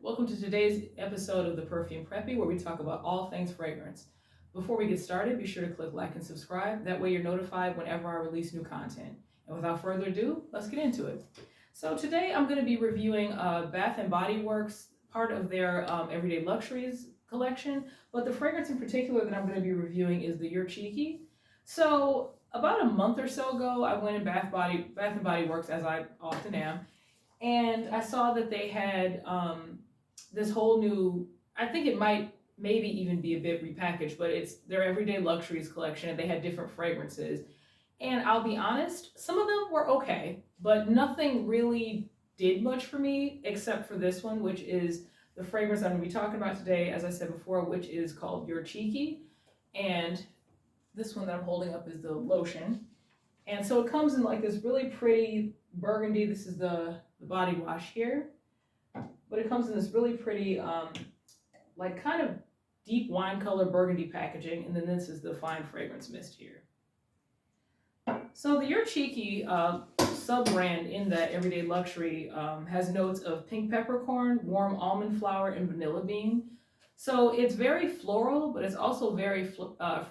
Welcome to today's episode of the Perfume Preppy, where we talk about all things fragrance. Before we get started, be sure to click like and subscribe. That way you're notified whenever I release new content. And without further ado, let's get into it. So today I'm going to be reviewing Bath & Body Works, part of their Everyday Luxuries collection. But the fragrance in particular that I'm going to be reviewing is the You're Cheeky. So about a month or so ago, I went in Bath & Body Works, as I often am. And I saw that they had this whole new, I think it might maybe even be a bit repackaged, but it's their Everyday Luxuries collection, and they had different fragrances. And I'll be honest, some of them were okay, but nothing really did much for me except for this one, which is the fragrance I'm going to be talking about today, as I said before, which is called You're Cheeky. And this one that I'm holding up is the lotion. And so it comes in like this really pretty burgundy. This is the body wash here. But it comes in this really pretty, like kind of deep wine color burgundy packaging. And then this is the fine fragrance mist here. So the You're Cheeky sub-brand in that Everyday Luxury has notes of pink peppercorn, warm almond flower, and vanilla bean. So it's very floral, but it's also very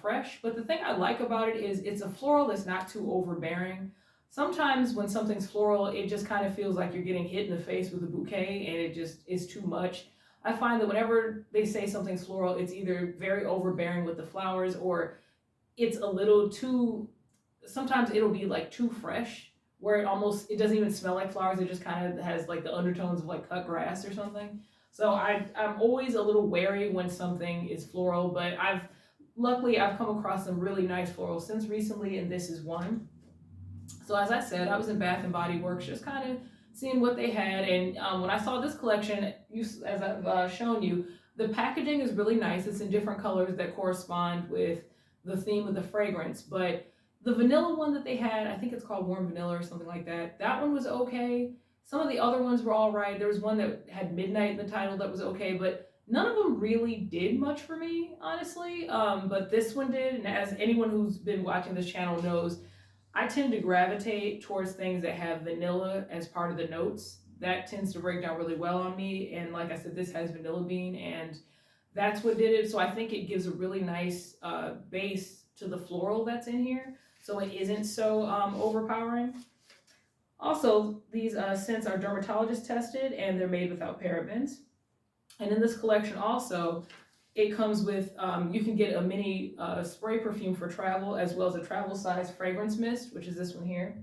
fresh. But the thing I like about it is it's a floral that's not too overbearing. Sometimes when something's floral, it just kind of feels like you're getting hit in the face with a bouquet and it just is too much. I find that whenever they say something's floral, it's either very overbearing with the flowers or it's a little too, sometimes it'll be like too fresh where it doesn't even smell like flowers. It just kind of has like the undertones of like cut grass or something. So I'm always a little wary when something is floral, but luckily I've come across some really nice florals since recently, and this is one. So as I said, I was in Bath & Body Works just kind of seeing what they had, and when I saw this collection, as I've shown you, the packaging is really nice. It's in different colors that correspond with the theme of the fragrance, but the vanilla one that they had, I think it's called Warm Vanilla or something like that, that one was okay. Some of the other ones were all right. There was one that had Midnight in the title that was okay, but none of them really did much for me, honestly. But this one did, and as anyone who's been watching this channel knows, I tend to gravitate towards things that have vanilla as part of the notes. That tends to break down really well on me, and like I said, this has vanilla bean, and that's what did it. So I think it gives a really nice base to the floral that's in here, so it isn't so overpowering. Also, these scents are dermatologist tested and they're made without parabens. And in this collection also, it comes with, you can get a mini spray perfume for travel as well as a travel size fragrance mist, which is this one here.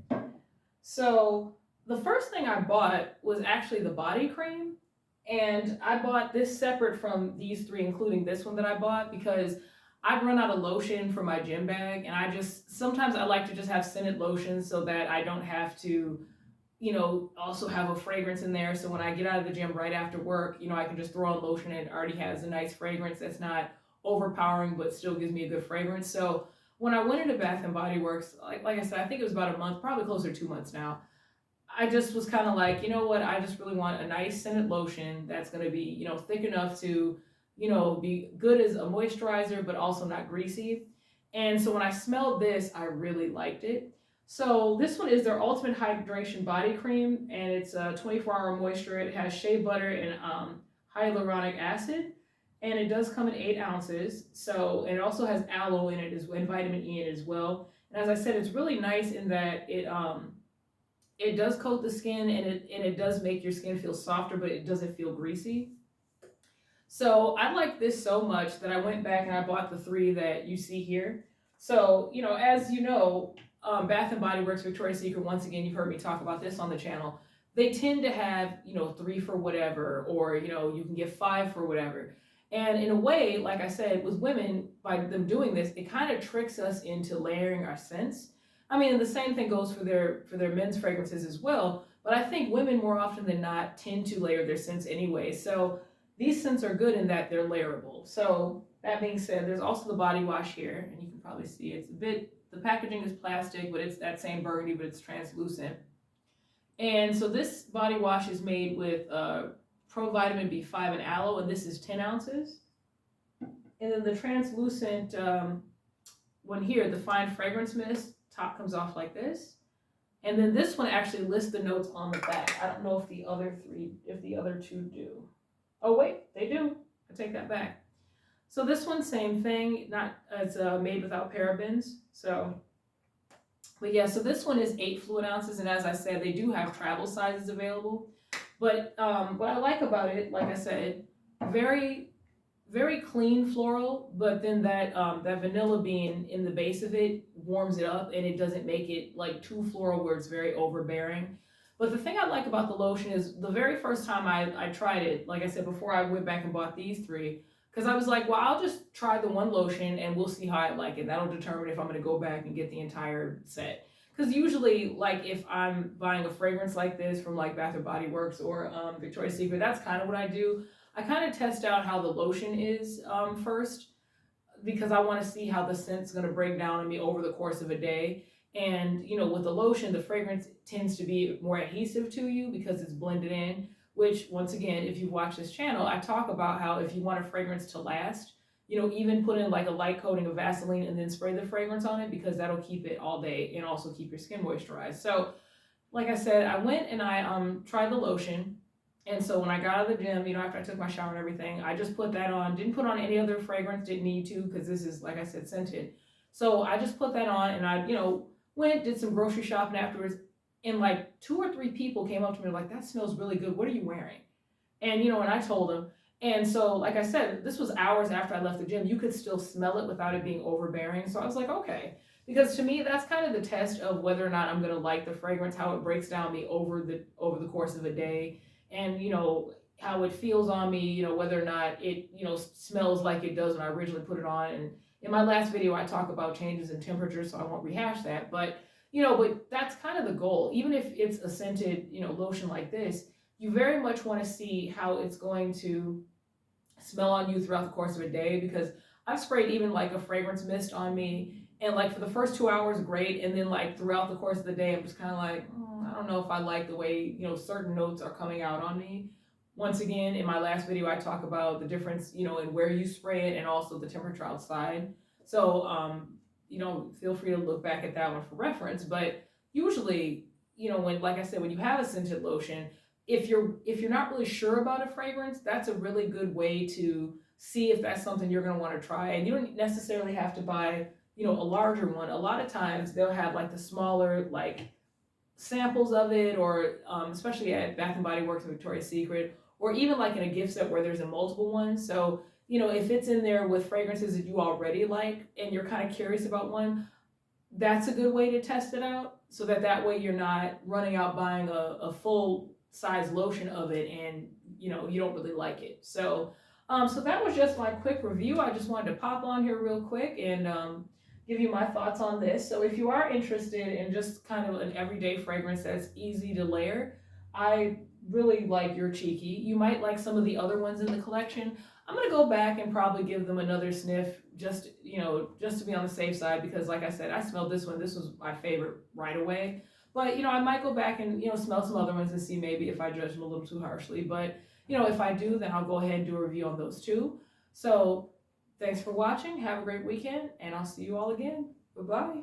So the first thing I bought was actually the body cream. And I bought this separate from these three, including this one that I bought, because I've run out of lotion for my gym bag, and sometimes I like to just have scented lotion so that I don't have to, also have a fragrance in there. So when I get out of the gym right after work, I can just throw on lotion and it already has a nice fragrance that's not overpowering, but still gives me a good fragrance. So when I went into Bath & Body Works, like I said, I think it was about a month, probably closer to 2 months now. I just was kind of like, you know what? I just really want a nice scented lotion that's going to be, thick enough to, be good as a moisturizer, but also not greasy. And so when I smelled this, I really liked it. So this one is their Ultimate Hydration Body Cream, and it's a 24-hour moisture. It has shea butter and hyaluronic acid, and it does come in 8 ounces. So, and it also has aloe in it and vitamin E in it as well. And as I said, it's really nice in that it does coat the skin, and it does make your skin feel softer, but it doesn't feel greasy. So I like this so much that I went back and I bought the 3 that you see here. So, as you know, Bath & Body Works, Victoria's Secret, once again, you've heard me talk about this on the channel. They tend to have, 3 for whatever, or, you can get 5 for whatever. And in a way, like I said, with women, by them doing this, it kind of tricks us into layering our scents. I mean, the same thing goes for their men's fragrances as well, but I think women more often than not tend to layer their scents anyway. So these scents are good in that they're layerable. So that being said, there's also the body wash here, and you can probably see it's the packaging is plastic, but it's that same burgundy, but it's translucent. And so this body wash is made with Pro Vitamin B5 and aloe, and this is 10 ounces. And then the translucent one here, the fine fragrance mist, top comes off like this. And then this one actually lists the notes on the back. I don't know if the other 2 do. Oh wait, they do. I take that back. So this one, same thing. Not it's made without parabens. So, but yeah. So this one is 8 fluid ounces, and as I said, they do have travel sizes available. But what I like about it, like I said, very very clean floral, but then that vanilla bean in the base of it warms it up, and it doesn't make it like too floral where it's very overbearing. But the thing I like about the lotion is the very first time I tried it, like I said before, I went back and bought these three because I was like, well, I'll just try the one lotion and we'll see how I like it. That'll determine if I'm going to go back and get the entire set. Because usually, like if I'm buying a fragrance like this from like Bath or Body Works or Victoria's Secret, that's kind of what I do. I kind of test out how the lotion is first because I want to see how the scent's going to break down on me over the course of a day. And with the lotion, the fragrance tends to be more adhesive to you because it's blended in. Which, once again, if you've watched this channel, I talk about how if you want a fragrance to last, even put in like a light coating of Vaseline and then spray the fragrance on it because that'll keep it all day and also keep your skin moisturized. So, like I said, I went and I tried the lotion. And so when I got out of the gym, after I took my shower and everything, I just put that on. Didn't put on any other fragrance, didn't need to because this is, like I said, scented. So I just put that on and I, went, did some grocery shopping afterwards. And like 2 or 3 people came up to me like, that smells really good. What are you wearing? And, and I told them. And so, like I said, this was hours after I left the gym. You could still smell it without it being overbearing. So I was like, okay. Because to me, that's kind of the test of whether or not I'm going to like the fragrance, how it breaks down me over the course of a day, and how it feels on me, whether or not it smells like it does when I originally put it on. And in my last video, I talk about changes in temperature, so I won't rehash that. But but that's kind of the goal. Even if it's a scented lotion like this, you very much want to see how it's going to smell on you throughout the course of a day, because I've sprayed even like a fragrance mist on me, and like for the first 2 hours, great, and then like throughout the course of the day, I'm just kind of like, I don't know if I like the way certain notes are coming out on me. Once again, in my last video, I talk about the difference, in where you spray it and also the temperature outside. So, feel free to look back at that one for reference. But usually, when, like I said, when you have a scented lotion, if you're not really sure about a fragrance, that's a really good way to see if that's something you're going to want to try. And you don't necessarily have to buy a larger one. A lot of times they'll have like the smaller like samples of it, or especially at Bath and Body Works and Victoria's Secret, or even like in a gift set where there's a multiple one. So if it's in there with fragrances that you already like and you're kind of curious about one, that's a good way to test it out, so that way you're not running out buying a full size lotion of it and you don't really like it. So so that was just my quick review. I just wanted to pop on here real quick and give you my thoughts on this. So if you are interested in just kind of an everyday fragrance that's easy to layer, I really like Your Cheeky. You might like some of the other ones in the collection. I'm gonna go back and probably give them another sniff, just just to be on the safe side, because like I said, I smelled this one. This was my favorite right away. But I might go back and smell some other ones and see maybe if I judge them a little too harshly. But if I do, then I'll go ahead and do a review on those too. So thanks for watching. Have a great weekend, and I'll see you all again. Bye-bye.